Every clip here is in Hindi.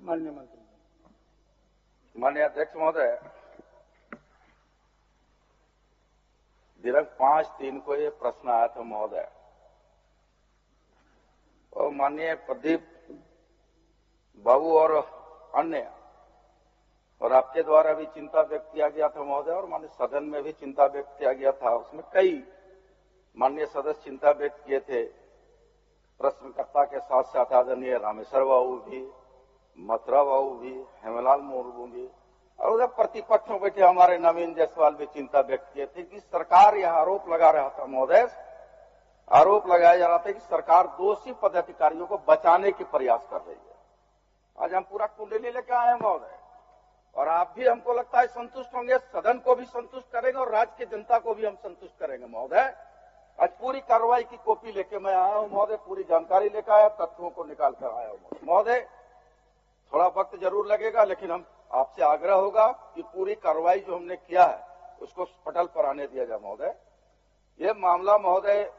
माननीय मंत्री। माननीय अध्यक्ष महोदय, दिनांक 5/3 को ये प्रश्न आया था महोदय, और माननीय प्रदीप बाबू और अन्य और आपके द्वारा भी चिंता व्यक्त किया गया था महोदय, और माननीय सदन में भी चिंता व्यक्त किया गया था। उसमें कई माननीय सदस्य चिंता व्यक्त किए थे। प्रश्नकर्ता के साथ साथ आदरणीय रामेश्वर बाबू भी, मथुरा बाबू भी, हेमलाल मुर्मू भी, और उधर प्रतिपक्ष में बैठे हमारे नवीन जायसवाल भी चिंता व्यक्त किए थे कि सरकार यह आरोप लगा रहा था महोदय, आरोप लगाया जा रहा था कि सरकार दोषी पदाधिकारियों को बचाने की प्रयास कर रही है। आज हम पूरा कुंडली लेकर आए हैं महोदय, और आप भी हमको लगता है संतुष्ट होंगे, सदन को भी संतुष्ट करेंगे और राज्य की जनता को भी हम संतुष्ट करेंगे महोदय। आज पूरी कार्रवाई की कॉपी लेके मैं आया हूं महोदय, पूरी जानकारी लेकर आया, तथ्यों को निकाल कर आया हूं महोदय। थोड़ा वक्त जरूर लगेगा, लेकिन हम आपसे आग्रह होगा कि पूरी कार्रवाई जो हमने किया है उसको पटल पर आने दिया जाए महोदय। ये मामला महोदय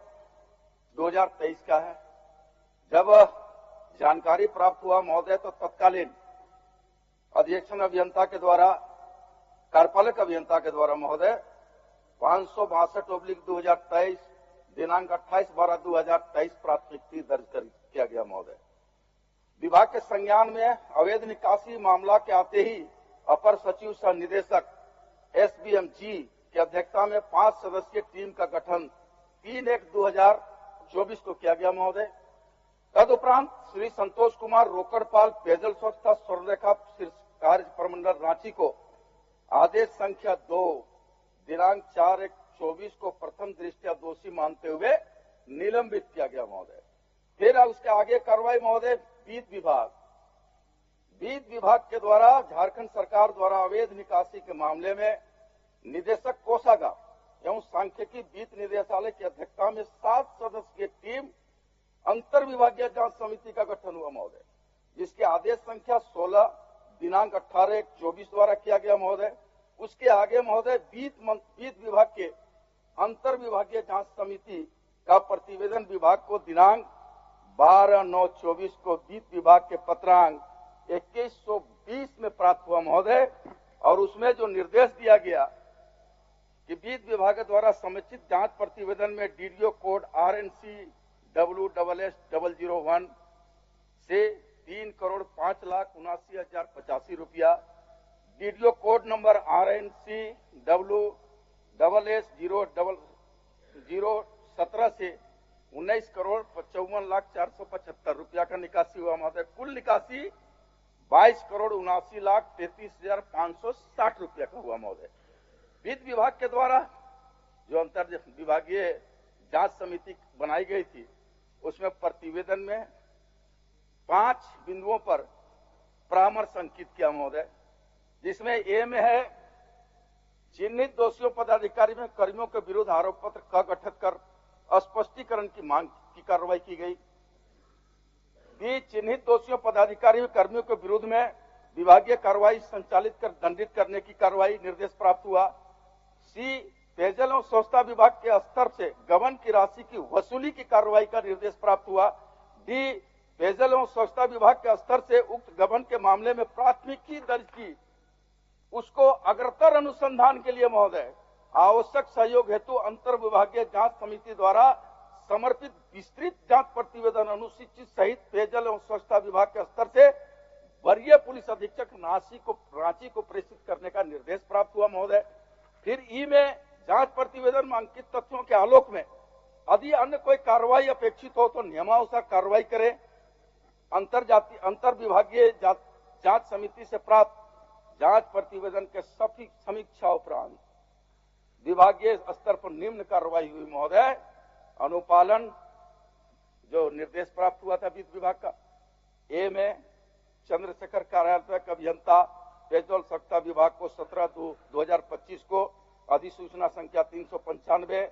2023 का है। जब जानकारी प्राप्त हुआ महोदय तो तत्कालीन अधीक्षण अभियंता के द्वारा, कार्यपालक अभियंता के द्वारा महोदय 562/2023 दिनांक 28/12/2023 प्राथमिकी दर्ज किया गया महोदय। विभाग के संज्ञान में अवैध निकासी मामला के आते ही अपर सचिव सह निदेशक SBM जी की अध्यक्षता में 5 सदस्यीय टीम का गठन 3/1/2024 को किया गया महोदय। तदुपरांत श्री संतोष कुमार रोकड़पाल, पेयजल स्वच्छता स्वर्णरेखा कार्य प्रमंडल रांची को आदेश संख्या 2 दिनांक 4/1/24 को प्रथम दृष्टया दोषी मानते हुए निलंबित किया गया महोदय। फिर उसके आगे कार्रवाई महोदय वित्त विभाग के द्वारा झारखंड सरकार द्वारा अवैध निकासी के मामले में निदेशक कोषागार एवं सांख्यिकी वित्त निदेशालय की अध्यक्षता में 7 सदस्यीय टीम अंतर विभागीय जांच समिति का गठन हुआ महोदय, जिसके आदेश संख्या 16 दिनांक 18/1/24 द्वारा किया गया महोदय। उसके आगे महोदय वित्त विभाग के अंतर विभागीय जांच समिति का प्रतिवेदन विभाग को दिनांक 12/9/24 को वित्त विभाग के पत्रांक 2120 में प्राप्त हुआ महोदय, और उसमें जो निर्देश दिया गया कि वित्त विभाग द्वारा समुचित जांच प्रतिवेदन में डीडीओ कोड RNC-WSS-001 से 3,05,79,085 रुपया, डीडीओ कोड नंबर RNC-WSS-017 से 19,55,475 रुपया का निकासी हुआ महोदय। कुल निकासी 22,79,33,560 रुपया का हुआ महोदय। वित्त विभाग के द्वारा जो अंतर विभागीय जांच समिति बनाई गई थी, उसमें प्रतिवेदन में 5 बिंदुओं पर परामर्श अंकित किया महोदय, जिसमें ए में है चिन्हित दोषियों पदाधिकारी में कर्मियों के विरुद्ध आरोप पत्र का गठित कर स्पष्टीकरण की मांग की कार्रवाई की गई। बी, चिन्हित दोषियों पदाधिकारी कर्मियों के विरुद्ध में विभागीय कार्रवाई संचालित कर दंडित करने की कार्रवाई निर्देश प्राप्त हुआ। सी, पेयजल एवं स्वच्छता विभाग के स्तर से गबन की राशि की वसूली की कार्रवाई का निर्देश प्राप्त हुआ। डी, पेयजल एवं स्वच्छता विभाग के स्तर से उक्त गबन के मामले में प्राथमिकी दर्ज की, उसको अग्रतर अनुसंधान के लिए महोदय आवश्यक सहयोग हेतु अंतर विभागीय जांच समिति द्वारा समर्पित विस्तृत जांच प्रतिवेदन अनुसूचित सहित पेयजल एवं स्वच्छता विभाग के स्तर से वरीय पुलिस अधीक्षक रांची को प्रेषित करने का निर्देश प्राप्त हुआ महोदय। फिर ई में जांच प्रतिवेदन में अंकित तथ्यों के आलोक में यदि अन्य कोई कार्रवाई अपेक्षित हो तो नियमानुसार कार्रवाई करें। अंतर विभागीय जांच समिति से प्राप्त जांच प्रतिवेदन के समीक्षा उपरांत विभागीय स्तर पर निम्न कार्रवाई हुई महोदय। अनुपालन जो निर्देश प्राप्त हुआ था वित्त विभाग का, ए में चंद्रशेखर कार्यालय अभियंता पेयजल स्वच्छता विभाग को 17/2/2025 को अधिसूचना संख्या 395।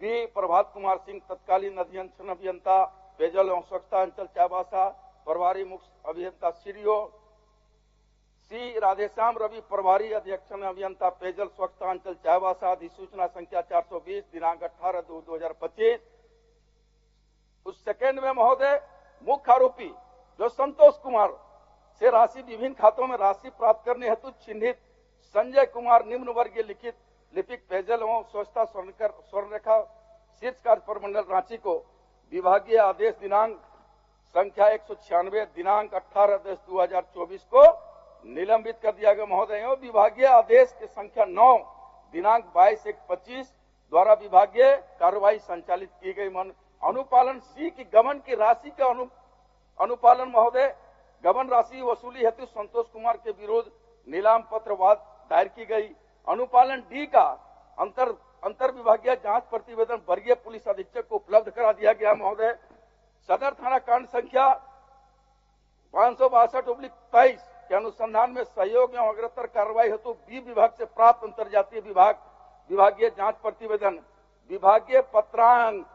बी, प्रभात कुमार सिंह तत्कालीन अधीक्षण अभियंता पेयजल एवं स्वच्छता अंचल चाईबासा प्रभारी मुख्य अभियंता सीडीओ। सी, राधेश्याम रवि प्रभारी अधीक्षण अभियंता पेयजल स्वच्छता अंचल चाईबासा अधिसूचना संख्या 420 दिनांक 18/2/2025। उस सेकेंड में महोदय मुख्य आरोपी जो संतोष कुमार से राशि विभिन्न खातों में राशि प्राप्त करने हेतु चिन्हित संजय कुमार निम्न वर्गीय लिखित लिपिक पेयजल एवं स्वच्छता स्वर्णरेखा शीर्ष कार्य प्रमंडल रांची को विभागीय आदेश दिनांक संख्या 196 दिनांक 18/10/2024 को निलंबित कर दिया गया महोदय। विभागीय आदेश की संख्या 9 दिनांक 22/1/25 द्वारा विभागीय कार्रवाई संचालित की गई। अनुपालन सी की गबन की राशि का अनुपालन महोदय गबन राशि वसूली हेतु संतोष कुमार के विरुद्ध नीलाम पत्र वाद दायर की गई। अनुपालन डी का अंतर विभागीय जांच प्रतिवेदन वर्गीय पुलिस अधीक्षक को उपलब्ध करा दिया गया महोदय। सदर थाना कांड संख्या 562/23 के अनुसंधान में सहयोग एवं अग्रतर कार्रवाई हेतु बी विभाग से प्राप्त अंतरजातीय विभागीय जांच प्रतिवेदन विभागीय पत्रांक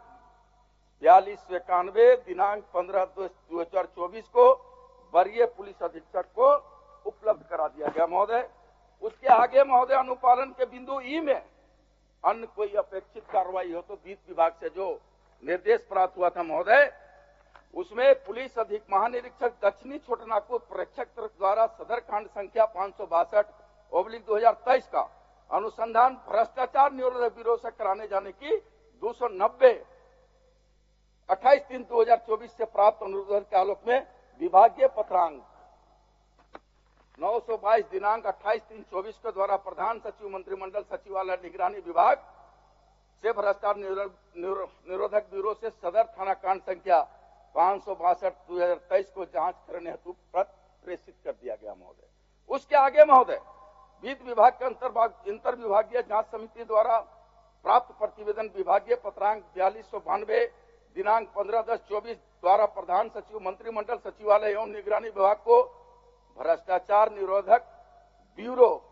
4291 दिनांक 15/10/2024 को वर्गीय पुलिस अधीक्षक को उपलब्ध करा दिया गया महोदय। उसके आगे महोदय अनुपालन के बिंदु ई में अन्य कोई अपेक्षित कार्रवाई हो तो वित्त विभाग से जो निर्देश प्राप्त हुआ था महोदय, उसमें पुलिस अधीक्षक महानिरीक्षक दक्षिणी छोटानागपुर प्रेक्षक द्वारा सदर कांड संख्या 562/2023 का अनुसंधान भ्रष्टाचार निरोधक ब्यूरो से कराने जाने की 290 28/3/2024 से प्राप्त अनुरोध के आलोक में विभागीय पत्रांक 922 दिनांक 28/3/24 के द्वारा प्रधान सचिव मंत्रिमंडल सचिवालय निगरानी विभाग से भ्रष्टाचार निरोधक ब्यूरो से सदर थाना कांड संख्या 562/2023 को जांच करने हेतु प्रेषित कर दिया गया महोदय। उसके आगे महोदय वित्त विभाग के अंतर विभागीय जांच समिति द्वारा प्राप्त प्रतिवेदन विभागीय पत्रांक 4292 दिनांक 15/10/24 द्वारा प्रधान सचिव मंत्रिमंडल सचिवालय एवं निगरानी विभाग को भ्रष्टाचार निरोधक ब्यूरो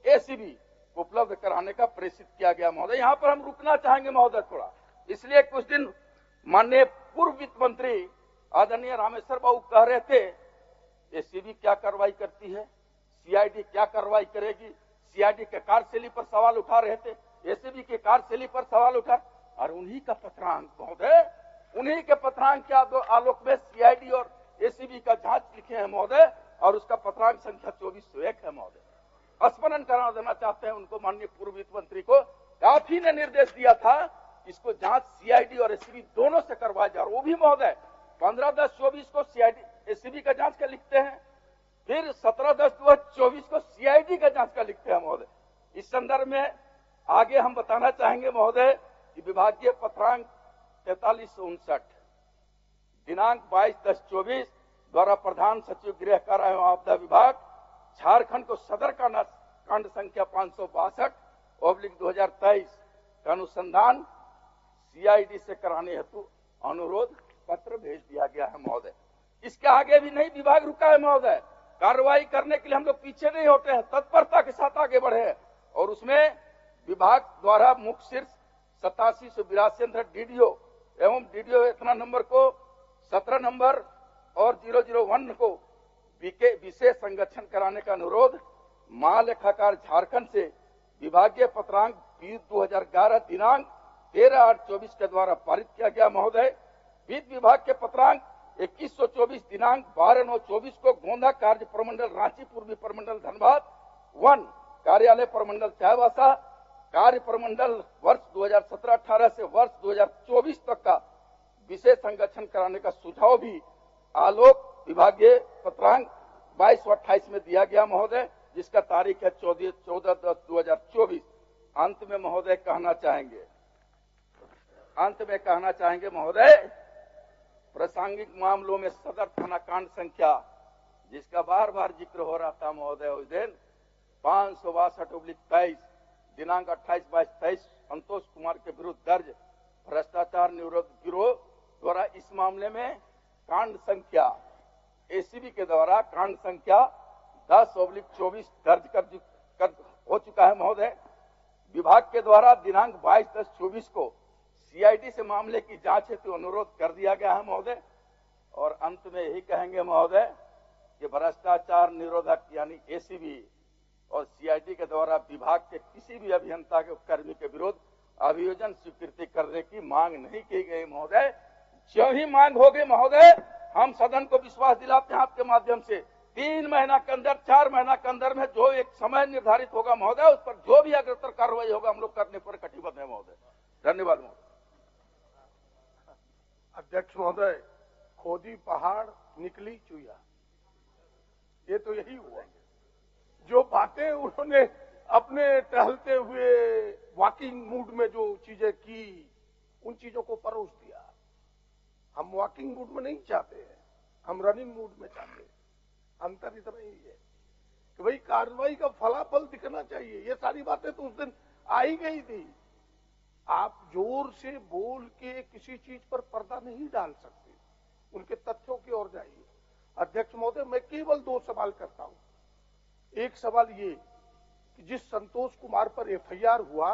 एसीबी उपलब्ध कराने का प्रेषित किया गया महोदय। यहाँ पर हम रुकना चाहेंगे महोदय थोड़ा, इसलिए कुछ दिन माननीय पूर्व वित्त मंत्री आदरणीय रामेश्वर बाबू कह रहे थे एसीबी क्या कार्रवाई करती है, सीआईडी क्या कार्रवाई करेगी, सीआईडी के कार्यशैली पर सवाल उठा रहे थे, एसीबी के कार्यशैली पर सवाल उठा, और उन्हीं का पत्रांक महोदय, उन्हीं के पत्रांक के आलोक में सीआईडी और एसीबी का जांच लिखे हैं महोदय, और उसका पत्रांक संख्या 2401 है महोदय। स्मरण करा देना चाहते हैं उनको, माननीय पूर्व वित्त मंत्री को, आप ही ने निर्देश दिया था इसको जांच सीआईडी और एसीबी दोनों से करवाया जाए, वो भी महोदय 15/10/24 को सीआईडी एसीबी का जांच का लिखते हैं, फिर 17/10/2024 को सीआईडी का जांच का लिखते हैं महोदय। इस संदर्भ में आगे हम बताना चाहेंगे महोदय कि विभागीय पत्रांक 4359 दिनांक 22/10/24 द्वारा प्रधान सचिव गृह कारा एवं आपदा विभाग झारखंड को सदर कांड संख्या 562/2023 का अनुसंधान सीआईडी से कराने हेतु अनुरोध पत्र भेज दिया गया है महोदय। इसके आगे भी नहीं विभाग रुका है महोदय, कार्रवाई करने के लिए हम लोग पीछे नहीं होते हैं, तत्परता के साथ आगे बढ़े हैं। और उसमें विभाग द्वारा मुख्य शीर्ष 8782 अंतर्गत डीडीओ एवं डीडीओ इतना नंबर को 17 नंबर और 001 को विशेष संरक्षण कराने का अनुरोध महालेखाकार झारखंड से विभागीय पत्रांक 2011 दिनांक 13/8/24 के द्वारा पारित किया गया महोदय। वित्त विभाग के पत्रांक 2124 दिनांक 12/9/24 को गोंदा कार्य प्रमंडल रांची पूर्वी प्रमंडल धनबाद 1 कार्यालय प्रमंडल चाईबासा कार्य प्रमंडल वर्ष 2017-18 से वर्ष 2024 तक का विशेष संरक्षण कराने का सुझाव भी आलोक विभागीय पत्रांक 22 और 28 में दिया गया महोदय, जिसका तारीख है 14/10/2024। अंत में महोदय कहना चाहेंगे महोदय, प्रासंगिक मामलों में सदर थाना कांड संख्या जिसका बार बार जिक्र हो रहा था महोदय, उस दिन 562/23 दिनांक 28/22/23 संतोष कुमार के विरुद्ध दर्ज भ्रष्टाचार निरोधक ब्यूरो द्वारा इस मामले में कांड संख्या एसीबी के द्वारा कांड संख्या 10/24 दर्ज कर हो चुका है महोदय। विभाग के द्वारा दिनांक 22/10/24 को सीआईडी से मामले की जांच हेतु अनुरोध कर दिया गया है महोदय। और अंत में यही कहेंगे महोदय कि भ्रष्टाचार निरोधक यानी एसीबी और सीआईडी के द्वारा विभाग के किसी भी अभियंता के कर्मी के विरुद्ध अभियोजन स्वीकृति करने की मांग नहीं की गई महोदय। जो ही मांग होगी महोदय, हम सदन को विश्वास दिलाते हैं आपके माध्यम से 3 महीना के अंदर 4 महीना के अंदर में जो एक समय निर्धारित होगा महोदय, उस पर जो भी अग्रतर कार्रवाई होगा हम लोग करने पर कटिबद्ध है महोदय। धन्यवाद महोदय। अध्यक्ष महोदय, खोदी पहाड़ निकली चुया, ये तो यही हुआ। जो बातें उन्होंने अपने टहलते हुए वॉकिंग मूड में जो चीजें की, उन चीजों को परोस दिया। हम वॉकिंग मूड में नहीं चाहते हैं, हम रनिंग मूड में चाहते हैं। अंतर इतना ही है कि भाई कार्रवाई का फलाफल दिखना चाहिए। ये सारी बातें तो उस दिन आ ही गई थी। आप जोर से बोल के किसी चीज पर पर्दा नहीं डाल सकते, उनके तथ्यों की ओर जाइए। अध्यक्ष महोदय, मैं केवल 2 सवाल करता हूं। एक सवाल ये कि जिस संतोष कुमार पर एफआईआर हुआ,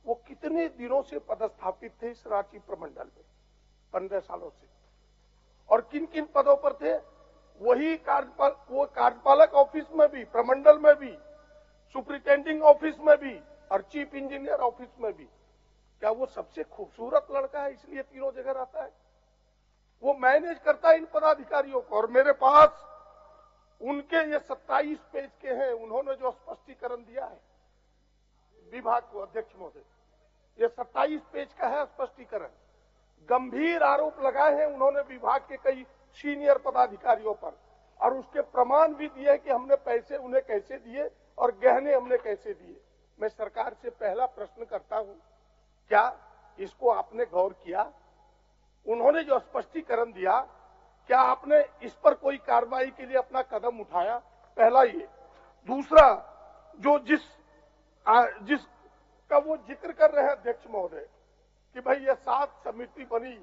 वो कितने दिनों से पदस्थापित थे इस रांची प्रमंडल में? 15 सालों से। और किन किन पदों पर थे? वही कार्यपालक ऑफिस में भी, प्रमंडल में भी, सुपरिटेंडिंग ऑफिस में भी और चीफ इंजीनियर ऑफिस में भी। क्या वो सबसे खूबसूरत लड़का है इसलिए तीनों जगह रहता है? वो मैनेज करता है इन पदाधिकारियों को। और मेरे पास उनके ये 27 पेज के हैं, उन्होंने जो स्पष्टीकरण दिया है विभाग को। अध्यक्ष महोदय, ये 27 पेज का है स्पष्टीकरण। गंभीर आरोप लगाए हैं उन्होंने विभाग के कई सीनियर पदाधिकारियों पर, और उसके प्रमाण भी दिए कि हमने पैसे उन्हें कैसे दिए और गहने हमने कैसे दिए। मैं सरकार से पहला प्रश्न करता हूं, क्या इसको आपने गौर किया? उन्होंने जो स्पष्टीकरण दिया, क्या आपने इस पर कोई कार्रवाई के लिए अपना कदम उठाया? पहला ये। दूसरा, जो जिसका वो जिक्र कर रहे हैं अध्यक्ष महोदय कि भाई ये 7 समिति बनी,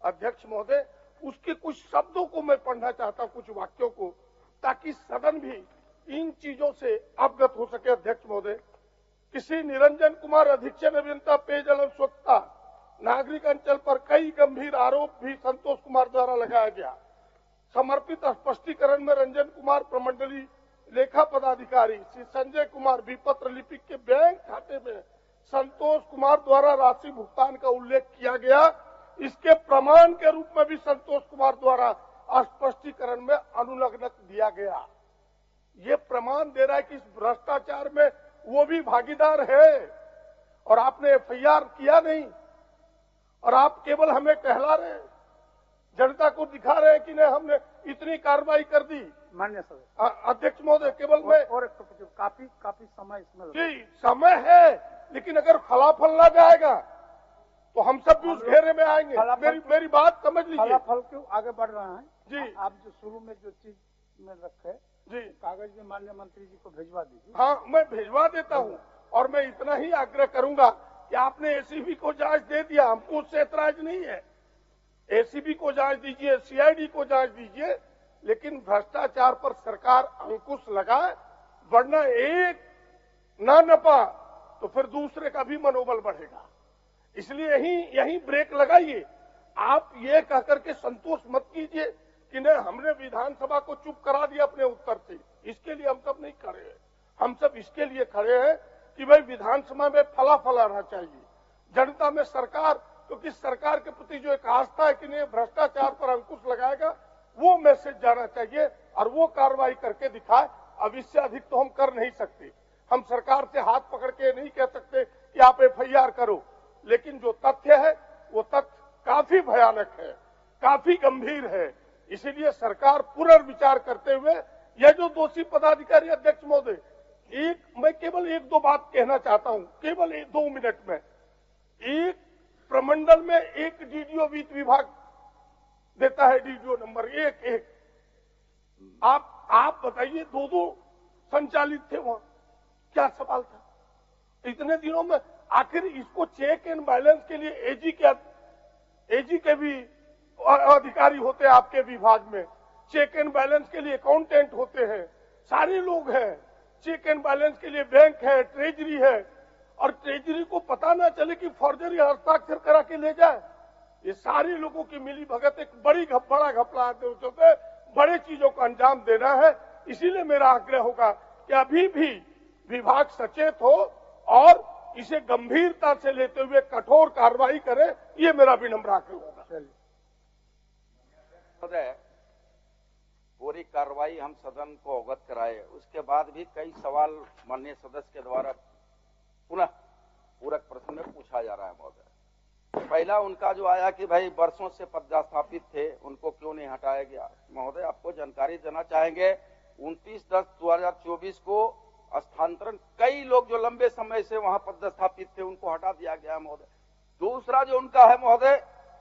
अध्यक्ष महोदय, उसके कुछ शब्दों को मैं पढ़ना चाहता हूं, कुछ वाक्यों को, ताकि सदन भी इन चीजों से अवगत हो सके। अध्यक्ष महोदय, किसी निरंजन कुमार अधीक्षक अभियंता पेयजल एवं स्वच्छता नागरिक अंचल पर कई गंभीर आरोप भी संतोष कुमार द्वारा लगाया गया। समर्पित स्पष्टीकरण में रंजन कुमार प्रमंडलीय लेखा पदाधिकारी, श्री संजय कुमार विपत्र लिपिक के बैंक खाते में संतोष कुमार द्वारा राशि भुगतान का उल्लेख किया गया। इसके प्रमाण के रूप में भी संतोष कुमार द्वारा स्पष्टीकरण में अनुलग्न दिया गया। ये प्रमाण दे रहा है कि इस भ्रष्टाचार में वो भी भागीदार है, और आपने एफआईआर किया नहीं, और आप केवल हमें टहला रहे हैं, जनता को दिखा रहे हैं कि नहीं हमने इतनी कार्रवाई कर दी। मान्य सर, अध्यक्ष महोदय, केवल मैं और काफी समय इसमें जी समय है, लेकिन अगर फलाफल ना जाएगा तो हम सब भी उस घेरे में आएंगे। मेरी बात समझ लीजिए। फलाफल क्यों आगे बढ़ रहे हैं जी। आप जो शुरू में जो चीज में रखे जी, कागज में माननीय मंत्री जी को भिजवा दीजिए। हाँ, मैं भिजवा देता हूँ। और मैं इतना ही आग्रह करूंगा कि आपने एसीबी को जांच दे दिया, हमको उससे ऐतराज नहीं है। एसीबी को जांच दीजिए, सीआईडी को जांच दीजिए, लेकिन भ्रष्टाचार पर सरकार अंकुश लगाए, वरना एक ना नपा तो फिर दूसरे का भी मनोबल बढ़ेगा। इसलिए यही ब्रेक लगाइए। आप ये कहकर के संतोष मत कीजिए कि नहीं हमने विधानसभा को चुप करा दिया अपने उत्तर से। इसके लिए हम सब नहीं खड़े हैं। हम सब इसके लिए खड़े हैं कि भाई विधानसभा में फलाफल आना चाहिए, जनता में सरकार, क्योंकि सरकार के प्रति जो एक आस्था है कि नहीं भ्रष्टाचार पर अंकुश लगाएगा, वो मैसेज जाना चाहिए और वो कार्रवाई करके दिखाए। अब इससे अधिक तो हम कर नहीं सकते। हम सरकार से हाथ पकड़ के नहीं कह सकते कि आप एफआईआर करो, लेकिन जो तथ्य है वो तथ्य काफी भयानक है, काफी गंभीर है। इसीलिए सरकार पुनर्विचार करते हुए यह जो दोषी पदाधिकारी, अध्यक्ष महोदय, मैं केवल 1-2 बात कहना चाहता हूं, केवल 2 मिनट में। एक प्रमंडल में एक डीडीओ वित्त विभाग देता है, डीडीओ नंबर 1। आप बताइए, 2 संचालित थे वहां, क्या सवाल था इतने दिनों में? आखिर इसको चेक एंड बैलेंस के लिए एजी के भी अधिकारी होते हैं आपके विभाग में, चेक एंड बैलेंस के लिए अकाउंटेंट होते हैं, सारे लोग हैं। चेक एंड बैलेंस के लिए बैंक है, ट्रेजरी है, और ट्रेजरी को पता ना चले कि फर्जरी हस्ताक्षर करा के ले जाए। ये सारे लोगों की मिली भगत एक बड़ा घपला होते, बड़े चीजों को अंजाम देना है। इसीलिए मेरा आग्रह होगा कि अभी भी विभाग सचेत हो और इसे गंभीरता से लेते हुए कठोर कार्रवाई करे, ये मेरा विनम्र आग्रह होगा। पूरी कार्रवाई हम सदन को अवगत कराए। उसके बाद भी कई सवाल माननीय सदस्य के द्वारा पुनः पूरक प्रश्न में पूछा जा रहा है महोदय। पहला उनका जो आया कि भाई वर्षों से पदस्थापित थे, उनको क्यों नहीं हटाया गया। महोदय आपको जानकारी देना चाहेंगे 29/10/2024 को स्थानांतरण कई लोग जो लंबे समय से वहां पदस्थापित थे उनको हटा दिया गया महोदय। दूसरा जो उनका है महोदय,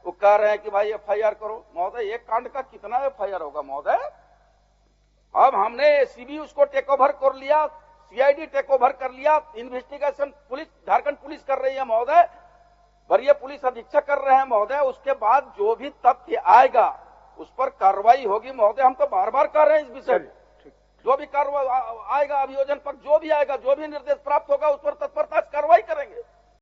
वो कह रहे हैं कि भाई एफआईआर करो। महोदय एक कांड का कितना एफआईआर होगा महोदय। अब हमने एसीबी उसको टेक ओवर कर लिया, सीआईडी टेक ओवर कर लिया, इन्वेस्टिगेशन पुलिस झारखंड पुलिस कर रही है महोदय, वरीय पुलिस अधीक्षक कर रहे हैं महोदय। उसके बाद जो भी तथ्य आएगा उस पर कार्रवाई होगी महोदय। हम तो बार बार कर रहे हैं इस विषय में, जो भी कार्रवाई आएगा, अभियोजन पर जो भी आएगा, जो भी निर्देश प्राप्त होगा उस पर तत्परता से कार्रवाई करेंगे।